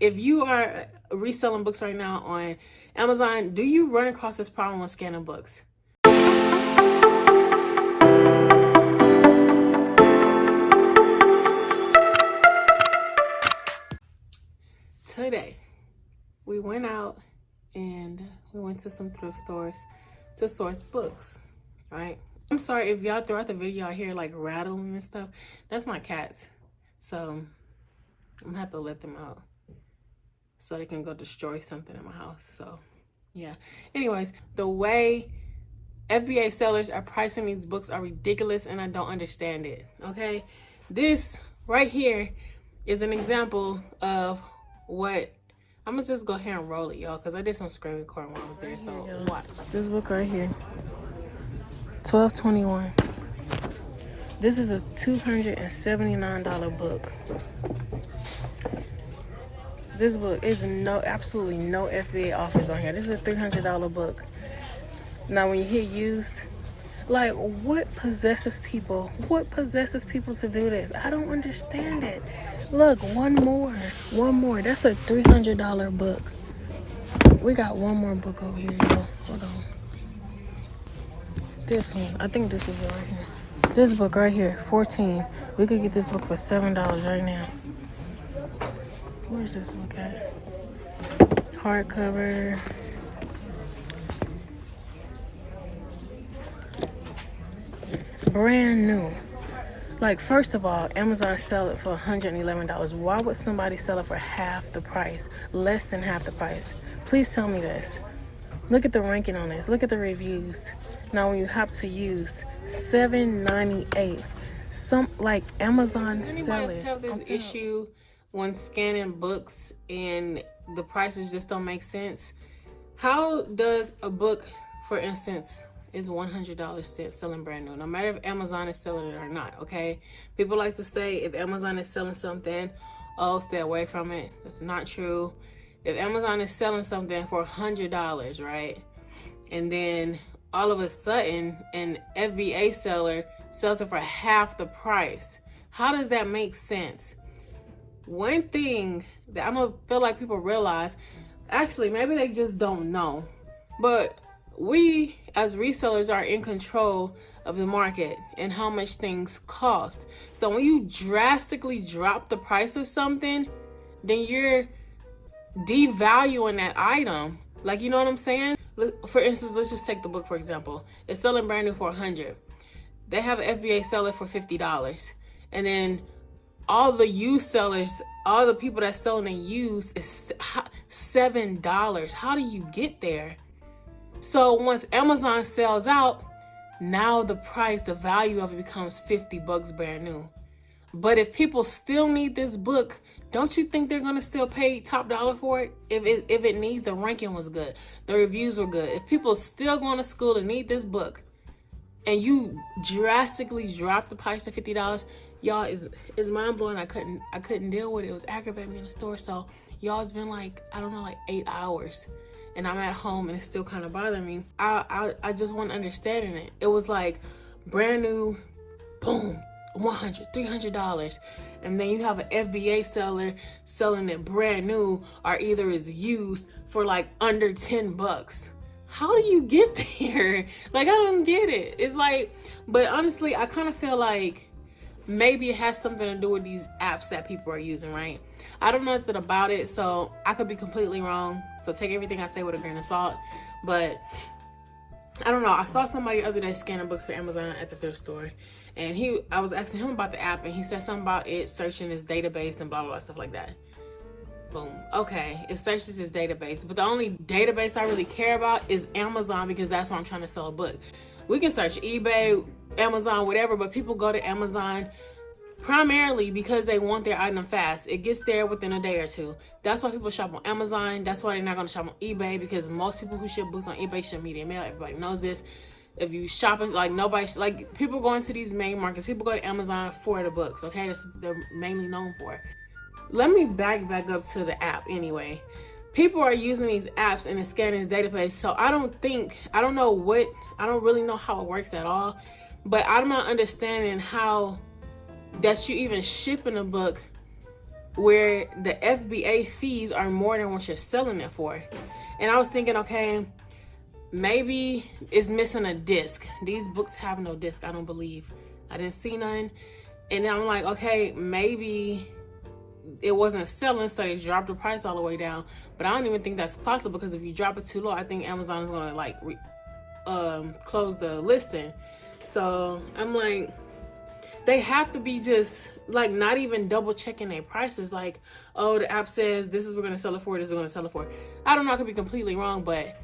if you are reselling books right now on Amazon, do you run across this problem when scanning books? Today, we went out and we went to some thrift stores to source books, right? I'm sorry if y'all throughout the video I hear like rattling and stuff. That's my cats. So I'm gonna have to let them out so they can go destroy something in my house. So yeah. Anyways, the way FBA sellers are pricing these books are ridiculous and I don't understand it, okay? This right here is an example of what I'm gonna just go ahead and roll it, y'all, because I did some screen recording while I was there. So watch this book right here, $12.21. This is a $279 book. This book is absolutely no FBA offers on here. This is a $300 book. Now, when you hear used, like, what possesses people? What possesses people to do this? I don't understand it. Look, one more. That's a $300 book. We got one more book over here, y'all. Hold on. This one. I think this is it right here. This book right here, $14. We could get this book for $7 right now. Where's this book at? Hardcover. Brand new. Like, first of all, Amazon sell it for $111. Why would somebody sell it for half the price? Less than half the price? Please tell me this. Look at the ranking on this. Look at the reviews. Now, when you hop to used, $7.98. Some, like, Amazon sellers. Anybody have this issue when scanning books and the prices just don't make sense? How does a book, for instance, is $100 selling brand new, no matter if Amazon is selling it or not, okay? People like to say if Amazon is selling something, oh, stay away from it. That's not true. If Amazon is selling something for $100, right? And then all of a sudden an FBA seller sells it for half the price. How does that make sense? One thing that I'm gonna feel like people realize, actually, maybe they just don't know, but we as resellers are in control of the market and how much things cost. So when you drastically drop the price of something, then you're devaluing that item. Like, you know what I'm saying? For instance, let's just take the book for example. It's selling brand new for $100. They have an FBA seller for $50, and then all the used sellers, all the people that's selling it used is $7. How do you get there? So once Amazon sells out, now the price, the value of it becomes $50 brand new. But if people still need this book, don't you think they're gonna still pay top dollar for it? If it needs, the ranking was good, the reviews were good. If people still going to school and need this book, and you drastically drop the price to $50, y'all, is mind blowing. I couldn't deal with it. It was aggravating me in the store. So y'all, it's been like, I don't know, like 8 hours. And I'm at home and it's still kind of bothering me. I just wasn't understanding it. It was like brand new, boom, $100, $300. And then you have an FBA seller selling it brand new, or either it's used for like under $10. How do you get there? Like, I don't get it. It's like, but honestly, I kind of feel like maybe it has something to do with these apps that people are using, right? I don't know nothing about it, so I could be completely wrong. So take everything I say with a grain of salt. But I don't know. I saw somebody the other day scanning books for Amazon at the thrift store, and I was asking him about the app, and he said something about it searching his database and blah blah blah, stuff like that. Boom. Okay, it searches his database, but the only database I really care about is Amazon, because that's where I'm trying to sell a book. We can search eBay, Amazon, whatever, but people go to Amazon primarily because they want their item fast. It gets there within a day or two. That's why people shop on Amazon. That's why they're not going to shop on eBay, because most people who ship books on eBay ship media mail. Everybody knows this. If you shop it, like, nobody, like, people go into these main markets. People go to Amazon for the books, okay? That's what they're mainly known for. Let me back up to the app anyway. People are using these apps and it's scanning this database. So I don't really know how it works at all. But I'm not understanding how that you even shipping a book where the FBA fees are more than what you're selling it for. And I was thinking, okay, maybe it's missing a disc. These books have no disc, I don't believe. I didn't see none. And I'm like, okay, maybe it wasn't selling, so they dropped the price all the way down. But I don't even think that's possible, because if you drop it too low, I think Amazon is gonna like close the listing. So I'm like, they have to be just like not even double checking their prices. Like, oh, the app says this is what we're gonna sell it for, this is what we're gonna sell it for. I don't know, I could be completely wrong, but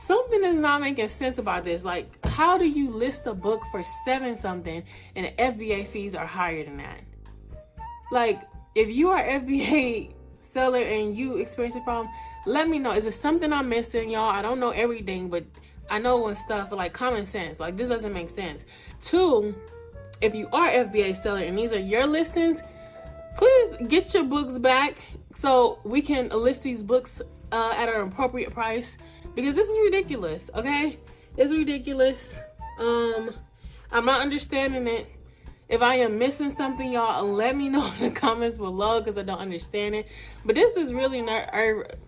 something is not making sense about this. Like, how do you list a book for 7 something and the FBA fees are higher than that? Like, if you are FBA seller and you experience a problem, let me know. Is it something I'm missing, y'all? I don't know everything, but I know when stuff like common sense. Like, this doesn't make sense. 2, if you are FBA seller and these are your listings, please get your books back so we can list these books at an appropriate price, because this is ridiculous. Okay, it's ridiculous. I'm not understanding it. If I am missing something, y'all, let me know in the comments below, because I don't understand it. But this is really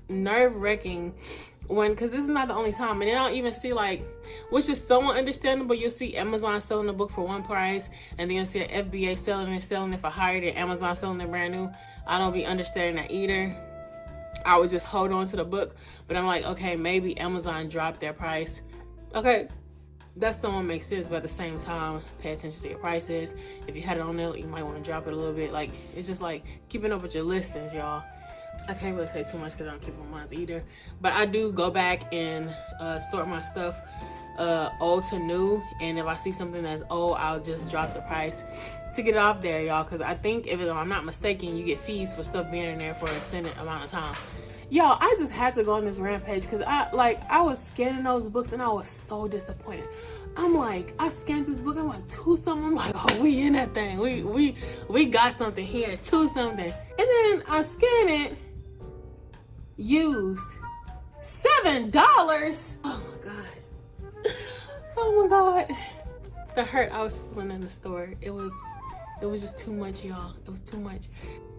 nerve-wracking because this is not the only time. And then I'll even see, like, which is somewhat understandable, you'll see Amazon selling the book for one price, and then you'll see an FBA selling it for higher than Amazon selling it brand new. I don't be understanding that either. I would just hold on to the book. But I'm like, okay, maybe Amazon dropped their price. Okay, that somewhat makes sense, but at the same time, pay attention to your prices. If you had it on there, you might want to drop it a little bit. Like, it's just like keeping up with your listings, y'all. I can't really say too much because I don't keep on mine either. But I do go back and sort my stuff old to new. And if I see something that's old, I'll just drop the price to get it off there, y'all. Because I think, if I'm not mistaken, you get fees for stuff being in there for an extended amount of time. Y'all, I just had to go on this Rampage because I was scanning those books and I was so disappointed. I'm like, I scanned this book, I'm like 2 something. I'm like, oh, we in that thing. We got something here, 2 something. And then I scan it, used $7. Oh my God. Oh my God. The hurt I was feeling in the store. It was just too much, y'all. It was too much.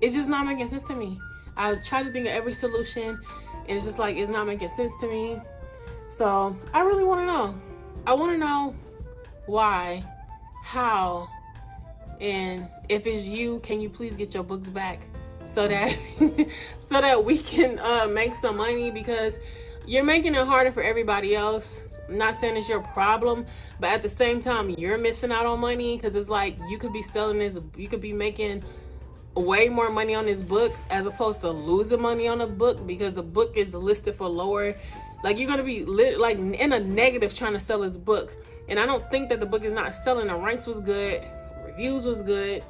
It's just not making sense to me. I tried to think of every solution, and it's just like, it's not making sense to me. So I really want to know. I want to know why, how, and if it's you, can you please get your books back so that so that we can make some money, because you're making it harder for everybody else. I'm not saying it's your problem, but at the same time, you're missing out on money, because it's like, you could be selling this, you could be making way more money on this book as opposed to losing money on a book, because the book is listed for lower. Like, you're gonna be like in a negative trying to sell this book. And I don't think that the book is not selling. The ranks was good, reviews was good.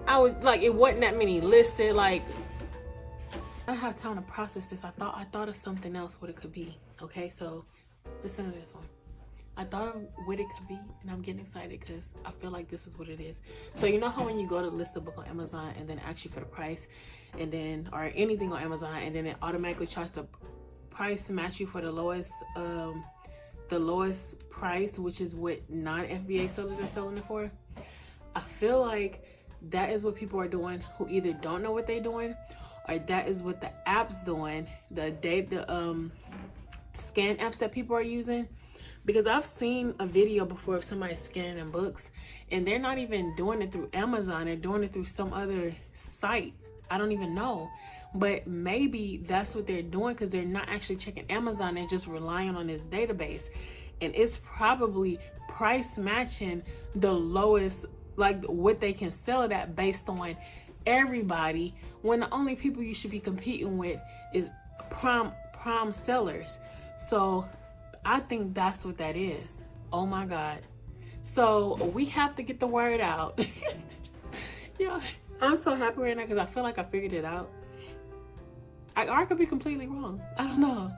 It wasn't that many listed. Like, I don't have time to process this. I thought of something else what it could be. Okay, so listen to this one. I thought of what it could be, and I'm getting excited because I feel like this is what it is. So you know how when you go to list a book on Amazon and then ask you for the price, and then, or anything on Amazon, and then it automatically tries to price match you for the lowest price, which is what non-FBA sellers are selling it for? I feel like that is what people are doing who either don't know what they're doing, or that is what the app's doing, the scan apps that people are using. Because I've seen a video before of somebody scanning in books, and they're not even doing it through Amazon. They're doing it through some other site. I don't even know. But maybe that's what they're doing, because they're not actually checking Amazon. They're just relying on this database. And it's probably price matching the lowest, like what they can sell it at based on everybody, when the only people you should be competing with is prime sellers. So I think that's what that is. Oh my God. So we have to get the word out. Yeah, I'm so happy right now because I feel like I figured it out. I could be completely wrong. I don't know.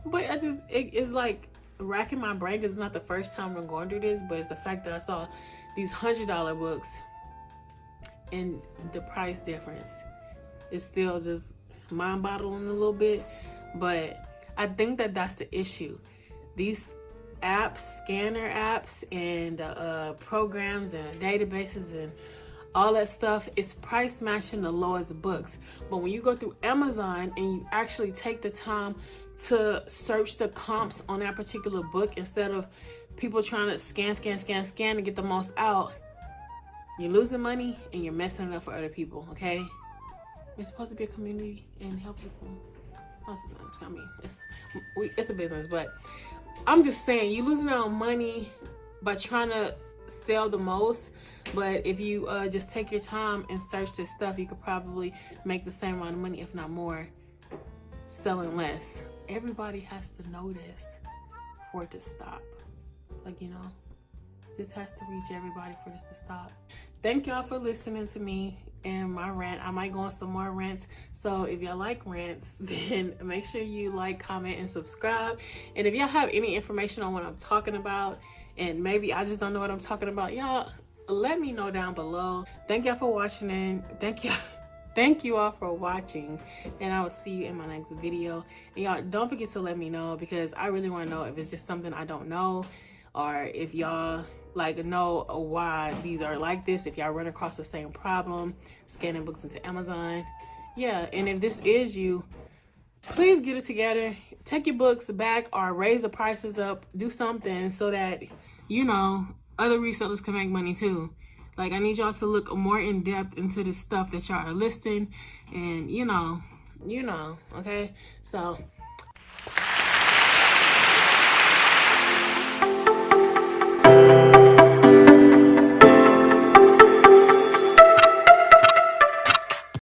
But it's like racking my brain, because it's not the first time I'm going through this, but it's the fact that I saw these $100 books and the price difference is still just mind-boggling a little bit. But I think that that's the issue. These apps, scanner apps, and programs and databases and all that stuff is price matching the lowest books. But when you go through Amazon and you actually take the time to search the comps on that particular book instead of people trying to scan to get the most out, you're losing money and you're messing it up for other people, okay? We're supposed to be a community and help people. I mean, it's a business, but I'm just saying, you're losing out on money by trying to sell the most. But if you just take your time and search this stuff, you could probably make the same amount of money, if not more, selling less. Everybody has to know this for it to stop. Like, you know, this has to reach everybody for this to stop. Thank y'all for listening to me and my rant. I might go on some more rants. So if y'all like rants, then make sure you like, comment, and subscribe. And if y'all have any information on what I'm talking about, and maybe I just don't know what I'm talking about, y'all let me know down below. Thank y'all for watching, and thank you all for watching, and I will see you in my next video. And y'all don't forget to let me know, because I really want to know if it's just something I don't know, or if y'all like know why these are like this, if y'all run across the same problem scanning books into Amazon. Yeah, and if this is you, please get it together, take your books back or raise the prices up, do something so that, you know, other resellers can make money too. Like, I need y'all to look more in depth into the stuff that y'all are listing, and you know, okay? So